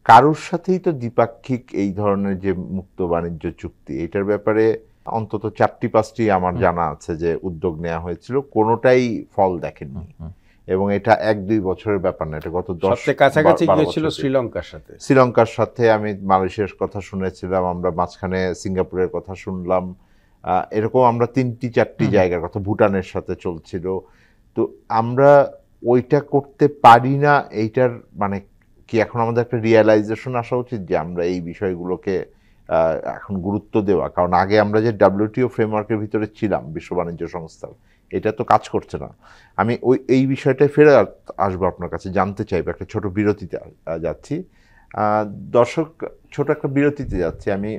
কারোর সাথেই তো দ্বিপাক্ষিক এই ধরনের যে মুক্ত বাণিজ্য চুক্তি এটার ব্যাপারে অন্তত 4-5টি আমার জানা আছে যে উদ্যোগ নেওয়া হয়েছিল, কোনোটাই ফল দেখেনি। এবং এটা 1-2 বছরের ব্যাপার না, এটা গত 10 সবচেয়ে কাছাকাছি গিয়েছিল শ্রীলঙ্কার সাথে। শ্রীলঙ্কার সাথে আমি মালয়েশিয়ার কথা শুনেছিলাম, আমরা মাঝখানে সিঙ্গাপুরের কথা শুনলাম, এরকম আমরা 3-4টি জায়গার কথা, ভুটানের সাথে চলছিল। তো আমরা ওইটা করতে পারি না, এইটার মানে কি এখন আমাদের একটা রিয়েলাইজেশন আসা উচিত যে আমরা এই বিষয়গুলোকে এখন গুরুত্ব দেওয়া, কারণ আগে আমরা যে WTO ফ্রেমওয়ার্কের ভিতরে ছিলাম বিশ্ব বাণিজ্য সংস্থার, এটা তো কাজ করছে না। আমি এই বিষয়টায় ফেরে আসবো আপনার কাছে, জানতে চাইবো, একটা ছোট বিরতিতে যাচ্ছি। দর্শক, ছোট একটা বিরতিতে যাচ্ছি। আমি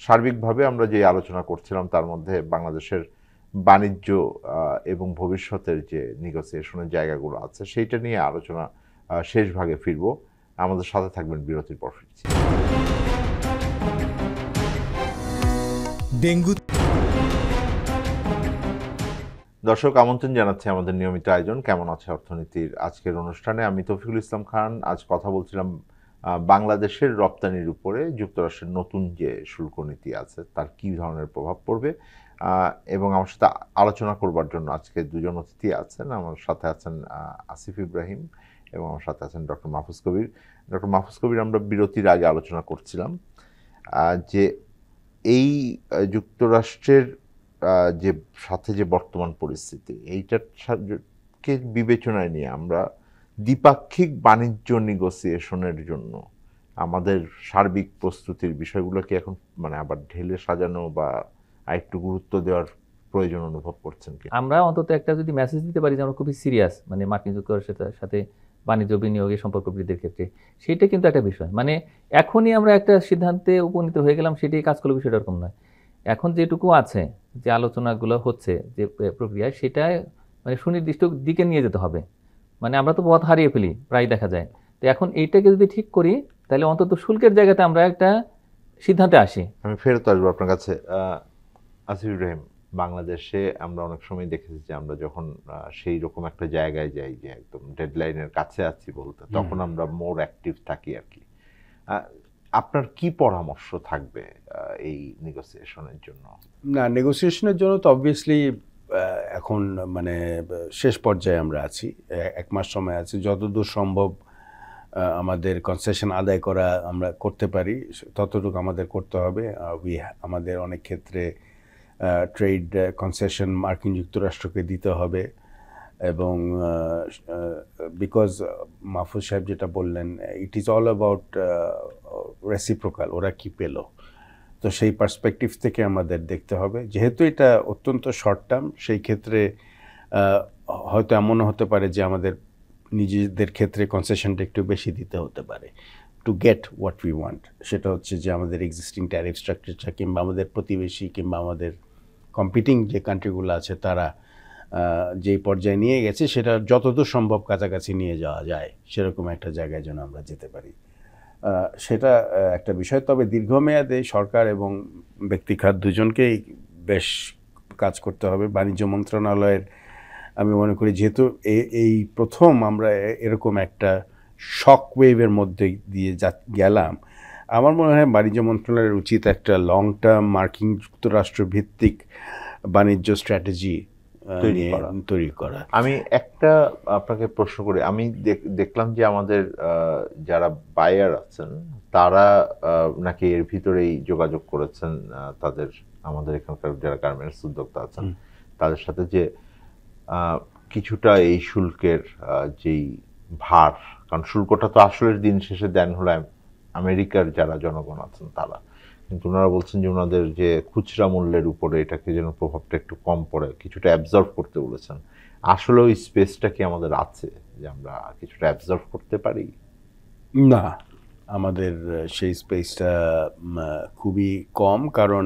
সার্বিকভাবে আমরা যে আলোচনা করছিলাম তার মধ্যে বাংলাদেশের বাণিজ্য এবং ভবিষ্যতের যে নেগোসিয়েশনের জায়গাগুলো আছে সেইটা নিয়ে আলোচনা শেষ ভাগে ফিরবো। আমাদের সাথে থাকবেন, বিরতির পর ফিরছি। ডেঙ্গু দর্শক, আমন্ত্রণ জানাচ্ছি আমাদের নিয়মিত আয়োজন কেমন আছে অর্থনীতির আজকের অনুষ্ঠানে। আমি তৌফিকুল ইসলাম খান। আজ কথা বলছিলাম বাংলাদেশের রপ্তানির উপরে যুক্তরাষ্ট্রের নতুন যে শুল্ক নীতি আছে তার কী ধরনের প্রভাব পড়বে, এবং আমার সাথে আলোচনা করবার জন্য আজকে দুজন অতিথি আছেন। আমার সাথে আছেন আসিফ ইব্রাহিম এবং আমার সাথে আছেন ডক্টর মাহফুজ কবির। ডক্টর মাহফুজ কবির, আমরা বিরতির আগে আলোচনা করছিলাম যে এই যুক্তরাষ্ট্রের যে সাথে যে বর্তমান পরিস্থিতি, এইটাকে বিবেচনায় নিয়ে আমরা দ্বিপাক্ষিক বাণিজ্য নেগোসিয়েশনের জন্য আমাদের সার্বিক প্রস্তুতির বিষয়গুলোকে এখন মানে আবার ঢেলে সাজানো বা আরেকটু গুরুত্ব দেওয়ার প্রয়োজন অনুভব করছেন কি? আমরা অন্তত একটা যদি মেসেজ দিতে পারি যে আমরা খুবই সিরিয়াস, মানে মার্কিন যুক্তরাষ্ট্রের সাথে বাণিজ্য বিনিয়োগের সম্পর্ক বৃদ্ধির ক্ষেত্রে, সেটা কিন্তু একটা বিষয়। মানে এখনই আমরা একটা সিদ্ধান্তে উপনীত হয়ে গেলাম সেটাই কাজ করলে বিষয়টা এরকম নয়। এখন যেটুকু আছে, যে আলোচনাগুলো হচ্ছে, যে প্রক্রিয়া, সেটা মানে সুনির্দিষ্ট দিকে নিয়ে যেতে হবে। মানে আমরা তো পথ হারিয়ে ফেলি প্রায় দেখা যায়। তো এখন এইটাকে যদি ঠিক করি তাহলে অন্তত শুল্কের জায়গাতে আমরা একটা সিদ্ধান্তে আসি। আমি ফেরত আসবো আপনার কাছে। আসিফ ইব্রাহিম, বাংলাদেশে আমরা অনেক সময় দেখেছি যে আমরা যখন সেই রকম একটা জায়গায় যাই যে একদম ডেডলাইনের কাছে আছি বলতে, তখন আমরা মোর অ্যাক্টিভ থাকি আর কি। আপনার কি পরামর্শ থাকবে এই নেগোসিয়েশনের জন্য? না, নেগোসিয়েশনের জন্য তো অবভিয়াসলি এখন মানে শেষ পর্যায়ে আমরা আছি, 1 মাস সময় আছে। যতদূর সম্ভব আমাদের কনসেশন আদায় করা আমরা করতে পারি ততটুকু আমাদের করতে হবে। আমাদের অনেক ক্ষেত্রে ট্রেড কনসেশন মার্কিন যুক্তরাষ্ট্রকে দিতে হবে, এবং বিকজ মাহফুজ সাহেব যেটা বললেন, it is all about reciprocal, ওরা কি পেল। তো সেই পার্সপেক্টিভ থেকে আমাদের দেখতে হবে, যেহেতু এটা অত্যন্ত শর্ট টার্ম, সেই ক্ষেত্রে হয়তো এমনও হতে পারে যে আমাদের নিজেদের ক্ষেত্রে কনসেশনটা একটু বেশি দিতে হতে পারে to get what we want. সেটা হচ্ছে যে আমাদের এক্সিস্টিং ট্যারিফ স্ট্রাকচারটা কিংবা আমাদের প্রতিবেশী কিংবা আমাদের কম্পিটিং যে কান্ট্রিগুলো আছে তারা যেই পর্যায়ে নিয়ে গেছে সেটা যতদূর সম্ভব কাছাকাছি নিয়ে যাওয়া যায় সেরকম একটা জায়গায় যেন আমরা যেতে পারি, সেটা একটা বিষয়। তবে দীর্ঘমেয়াদে সরকার এবং ব্যক্তিখাত দুজনকেই বেশ কাজ করতে হবে। বাণিজ্য মন্ত্রণালয়ের আমি মনে করি, যেহেতু এই প্রথম আমরা এরকম একটা শক ওয়েভের মধ্যে দিয়ে গেলাম, আমার মনে হয় বাণিজ্য মন্ত্রণালয়ের উচিত একটা লং টার্ম মার্কিন যুক্তরাষ্ট্র ভিত্তিক বাণিজ্য স্ট্র্যাটেজি তৈরি করা। আমি একটা আপনাকে প্রশ্ন করি, আমি দেখলাম যে আমাদের যারা বায়ার আছেন তারা নাকি এর ভিতরেই যোগাযোগ করেছেন তাদের, আমাদের এখানকার যারা গার্মেন্টস উদ্যোক্তা আছেন তাদের সাথে, যে কিছুটা এই শুল্কের যেই ভার, কারণ শুল্কটা তো আসলে দিন শেষে দেন হলো আমেরিকার যারা জনগণ আছেন তারা, কিন্তু ওনারা বলছেন যে ওনাদের যে খুচরা মূল্যের উপরে এটাকে যেন প্রভাবটা একটু কম পড়ে, কিছুটা অ্যাবজর্ব করতে বলেছেন। আসলে ওই স্পেসটা কি আমাদের আছে যে আমরা কিছুটা অ্যাবজর্ব করতে পারি? না, আমাদের সেই স্পেসটা খুবই কম, কারণ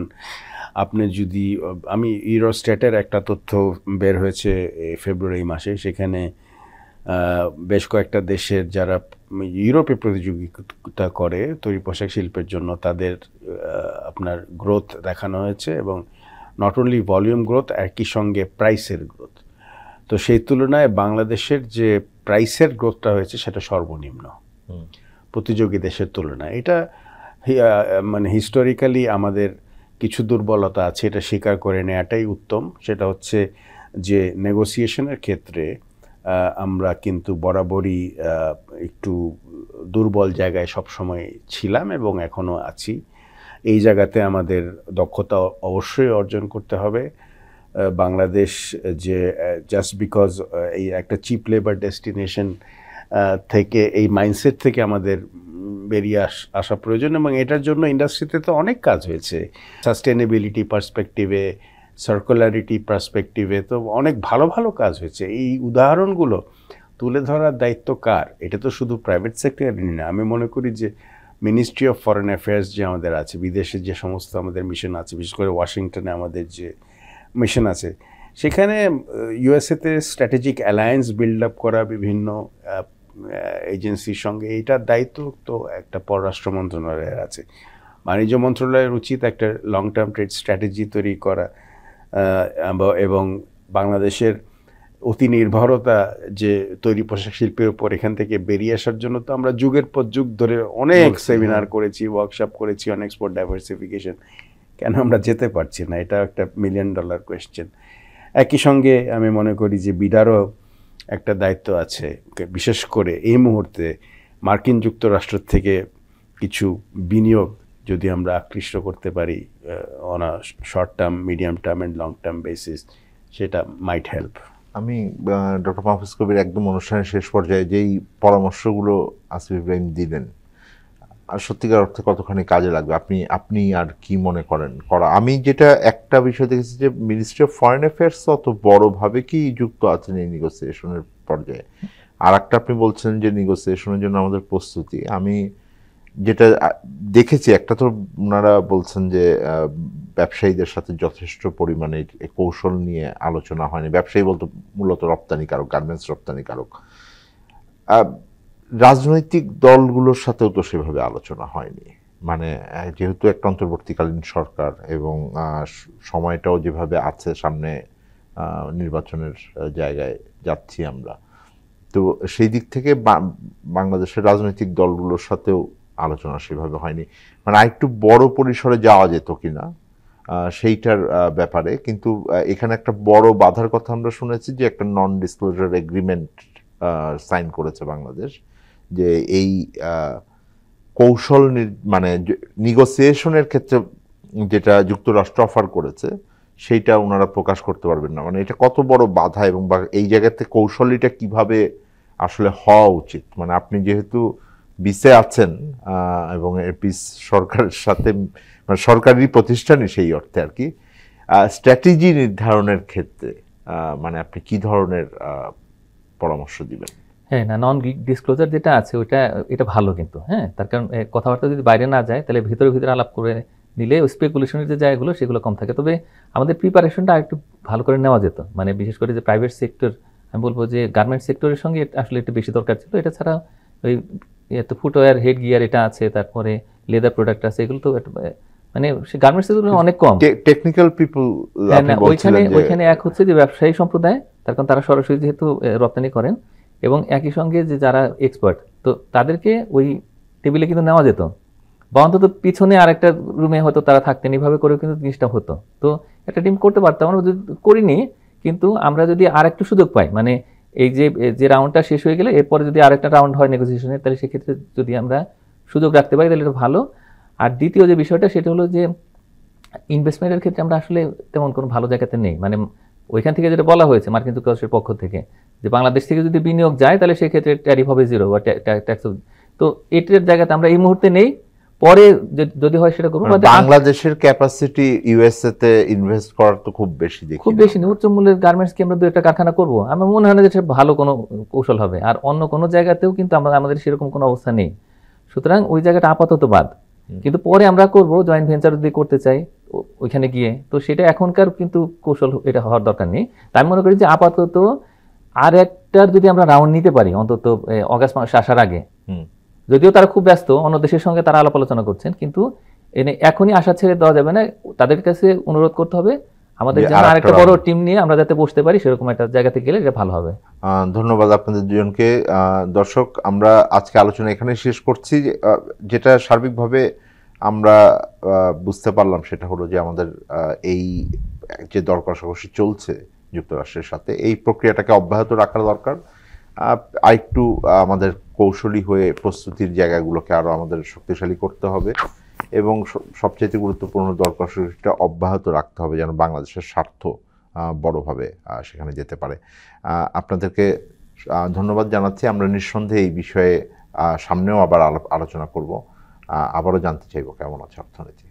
আপনি যদি আমি ইউরোস্ট্যাটের একটা তথ্য বের হয়েছে ফেব্রুয়ারি মাসে, সেখানে বেশ কয়েকটা দেশের যারা ইউরোপে প্রতিযোগিতা করে তৈরি পোশাক শিল্পের জন্য তাদের আপনার গ্রোথ দেখানো হয়েছে, এবং নট অনলি ভলিউম গ্রোথ, একই সঙ্গে প্রাইসের গ্রোথ। তো সেই তুলনায় বাংলাদেশের যে প্রাইসের গ্রোথটা হয়েছে সেটা সর্বনিম্ন প্রতিযোগী দেশের তুলনায়। এটা মানে হিস্টোরিক্যালি আমাদের কিছু দুর্বলতা আছে, এটা স্বীকার করে নেওয়াটাই উত্তম। সেটা হচ্ছে যে নেগোসিয়েশনের ক্ষেত্রে আমরা কিন্তু বরাবরই একটু দুর্বল জায়গায় সবসময় ছিলাম এবং এখনও আছি। এই জায়গাতে আমাদের দক্ষতা অবশ্যই অর্জন করতে হবে। বাংলাদেশ যে জাস্ট বিকজ এই একটা চিপ লেবার ডেস্টিনেশন থেকে, এই মাইন্ডসেট থেকে আমাদের বেরিয়ে আসা প্রয়োজন, এবং এটার জন্য ইন্ডাস্ট্রিতে তো অনেক কাজ হয়েছে। সাস্টেনেবিলিটি পার্সপেক্টিভে, সার্কুলারিটি পার্সপেক্টিভে তো অনেক ভালো ভালো কাজ হয়েছে। এই উদাহরণগুলো তুলে ধরার দায়িত্ব কার? এটা তো শুধু প্রাইভেট সেক্টরের না। আমি মনে করি যে মিনিস্ট্রি অফ ফরেন অ্যাফেয়ার্স যে আমাদের আছে, বিদেশে যে সমস্ত আমাদের মিশন আছে, বিশেষ করে ওয়াশিংটনে আমাদের যে মিশন আছে, সেখানে ইউএসএতে স্ট্র্যাটেজিক অ্যালায়েন্স বিল্ড আপ করা বিভিন্ন এজেন্সির সঙ্গে, এইটার দায়িত্ব তো একটা পররাষ্ট্র মন্ত্রণালয়ের আছে। বাণিজ্য মন্ত্রণালয়ের উচিত একটা লং টার্ম ট্রেড স্ট্র্যাটেজি তৈরি করা, এবং বাংলাদেশের অতি নির্ভরতা যে তৈরি পোশাক শিল্পের উপর, এখান থেকে বেরিয়ে আসার জন্য তো আমরা যুগের পর যুগ ধরে অনেক সেমিনার করেছি, ওয়ার্কশপ করেছি অন এক্সপোর্ট ডাইভার্সিফিকেশন। কেন আমরা যেতে পারছি না? এটা একটা $1 মিলিয়ন কোয়েশ্চেন। একই সঙ্গে আমি মনে করি যে বিডারও একটা দায়িত্ব আছে, বিশেষ করে এই মুহূর্তে মার্কিন যুক্তরাষ্ট্র থেকে কিছু বিনিয়োগ যদি আমরা আকৃষ্ট করতে পারি on a short term, medium term and long term basis, সেটা মাইট হেল্প। আমি ডক্টর মাহফুজ কবির একদম অনুষ্ঠানের শেষ পর্যায়ে যেই পরামর্শগুলো আসিফ ইব্রাহিম দিলেন, আর সত্যিকার অর্থে কতখানি কাজে লাগবে আপনি আর কি মনে করেন করা? আমি যেটা একটা বিষয় দেখেছি যে মিনিস্ট্রি অফ ফরেন অ্যাফেয়ার্স অত বড়ভাবে কি যুক্ত আছেন এই নেগোসিয়েশনের পর্যায়ে, আর একটা আপনি বলছেন যে নেগোসিয়েশনের জন্য আমাদের প্রস্তুতি। আমি যেটা দেখেছি, একটা তো ওনারা বলছেন যে ব্যবসায়ীদের সাথে যথেষ্ট পরিমাণে কৌশল নিয়ে আলোচনা হয়নি। ব্যবসায়ী বলতে মূলত রপ্তানিকারক, গার্মেন্টস রপ্তানিকারক। রাজনৈতিক দলগুলোর সাথেও তো সেভাবে আলোচনা হয়নি। মানে যেহেতু একটা অন্তর্বর্তীকালীন সরকার এবং সময়টাও যেভাবে আছে, সামনে নির্বাচনের জায়গায় যাচ্ছি আমরা, তো সেই দিক থেকে বাংলাদেশের রাজনৈতিক দলগুলোর সাথেও আলোচনা সেভাবে হয়নি। মানে আরেকটু বড় পরিসরে যাওয়া যেত কিনা সেইটার ব্যাপারে। কিন্তু এখানে একটা বড় বাধার কথা আমরা শুনেছি যে একটা নন ডিসক্লোজার এগ্রিমেন্ট সাইন করেছে বাংলাদেশ, যে এই কৌশল মানে নেগোসিয়েশনের ক্ষেত্রে যেটা যুক্তরাষ্ট্র অফার করেছে সেইটা ওনারা প্রকাশ করতে পারবেন না। মানে এটা কত বড় বাধা, এবং এই জায়গাতে কৌশলীটা কিভাবে আসলে হওয়া উচিত? মানে আপনি যেহেতু বিসে আছেন এবং পিস সরকারের সাথে, মানে সরকারি প্রতিষ্ঠানই সেই অর্থে আর কি, স্ট্র্যাটেজি নির্ধারণের ক্ষেত্রে মানে আপনি কি ধরনের পরামর্শ দিবেন? হ্যাঁ, না, নন ডিসক্লোজার যেটা আছে এটা ভালো, কিন্তু হ্যাঁ, তার কারণ কথাবার্তা যদি বাইরে না যায় তাহলে ভিতরে ভিতরে আলাপ করে নিলে স্পেকুলেশনের যে জায়গাগুলো সেগুলো কম থাকে। তবে আমাদের প্রিপারেশনটা আরেকটু ভালো করে নেওয়া যেত। মানে বিশেষ করে যে প্রাইভেট সেক্টর, আমি বলবো যে গার্মেন্টস সেক্টরের সঙ্গে আসলে একটু বেশি দরকার ছিল। এটা ছাড়া ওই ফুটওয়্যার, হেড গিয়ার এটা আছে, তারপরে লেদার প্রোডাক্ট আছে, এগুলো তো মানে গার্মেন্টস সেক্টরে অনেক কম। টেকনিক্যাল পিপল ওইখানে এক হচ্ছে যে ব্যবসায়ী সম্প্রদায়, তার কারণ তারা সরাসরি যেহেতু রপ্তানি করেন, এবং একই সঙ্গে যে যারা এক্সপার্ট, তো তাদেরকে ওই টেবিলে কিন্তু নেওয়া যেত, বা অন্তত পিছনে আরেকটা রুমে হয়তো তারা থাকতেন। এইভাবে করে কিন্তু জিনিসটা হতো। তো একটা টিম করতে পারতাম, আমরা যদি করিনি। কিন্তু আমরা যদি আরেকটু সুযোগ পাই, মানে এই যে রাউন্ডটা শেষ হয়ে গেলে এরপরে যদি আরেকটা রাউন্ড হয় নেগোসিয়েশনের, তাহলে সেক্ষেত্রে যদি আমরা সুযোগ রাখতে পারি তাহলে এটা ভালো। আর দ্বিতীয় যে বিষয়টা সেটা হলো যে ইনভেস্টমেন্টের ক্ষেত্রে আমরা আসলে তেমন কোনো ভালো জায়গাতে নেই। মানে ওইখান থেকে যেটা বলা হয়েছে মার্কিন যুক্তরাষ্ট্রের পক্ষ থেকে, যে বাংলাদেশ থেকে যদি বিনিয়োগ যায় তাহলে সেক্ষেত্রে ট্যারিফ হবে 0 বা ট্যাক্স। তো এটার জায়গাতে আমরা এই মুহূর্তে নেই, পরে যদি হয় সেটা করবো। বাংলাদেশের ক্যাপাসিটি ইউএসএ তে ইনভেস্ট করার তো খুব বেশি দেখি, খুব বেশি নেই। উচ্চ মূল্যের গার্মেন্টস কি আমরা 2-1টা কারখানা করবো? আমার মনে হয় না যে ভালো কোনো কৌশল হবে। আর অন্য কোনো জায়গাতেও কিন্তু আমাদের সেরকম কোনো অবস্থা নেই। সুতরাং ওই জায়গাটা আপাতত বাদ, কিন্তু পরে আমরা করব জয়েন্ট ভেঞ্চার যদি করতে চাই ওইখানে গিয়ে, তো সেটা এখনকার কিন্তু কৌশল এটা হওয়ার দরকার নেই। তাই আমি মনে করি যে আপাতত আর একটার যদি আমরা রাউন্ড নিতে পারি অন্তত অগাস্ট মাস আসার আগে, যদিও তারা খুব ব্যস্ত, অন্য দেশের সঙ্গে তারা আলাপ আলোচনা করছেন, কিন্তু এখনই আশা ছেড়ে দেওয়া যাবে না। তাদের কাছে অনুরোধ করতে হবে আমাদের জন্য আরেকটা বড় টিম নিয়ে আমরা যাতে বসতে পারি, সেরকম একটা জায়গাতে গেলে এটা ভালো হবে। ধন্যবাদ আপনাদের দুজনকে। দর্শক, আমরা আজকে আলোচনা এখানে শেষ করছি। যেটা সার্বিকভাবে আমরা বুঝতে পারলাম সেটা হলো যে আমাদের এই যে দর কষাকষি চলছে যুক্তরাষ্ট্রের সাথে, এই প্রক্রিয়াটাকে অব্যাহত রাখা দরকার। আরেকটু আমাদের কৌশলী হয়ে প্রস্তুতির জায়গাগুলোকে আরও আমাদের শক্তিশালী করতে হবে, এবং সবচেয়ে গুরুত্বপূর্ণ দর কষাকষিটা অব্যাহত রাখতে হবে যেন বাংলাদেশের স্বার্থ বড়ভাবে সেখানে যেতে পারে। আপনাদেরকে ধন্যবাদ জানাচ্ছি। আমরা নিঃসন্দেহে এই বিষয়ে সামনেও আবার আলোচনা করব। আবারও জানতে চাইব কেমন আছে অর্থনীতি।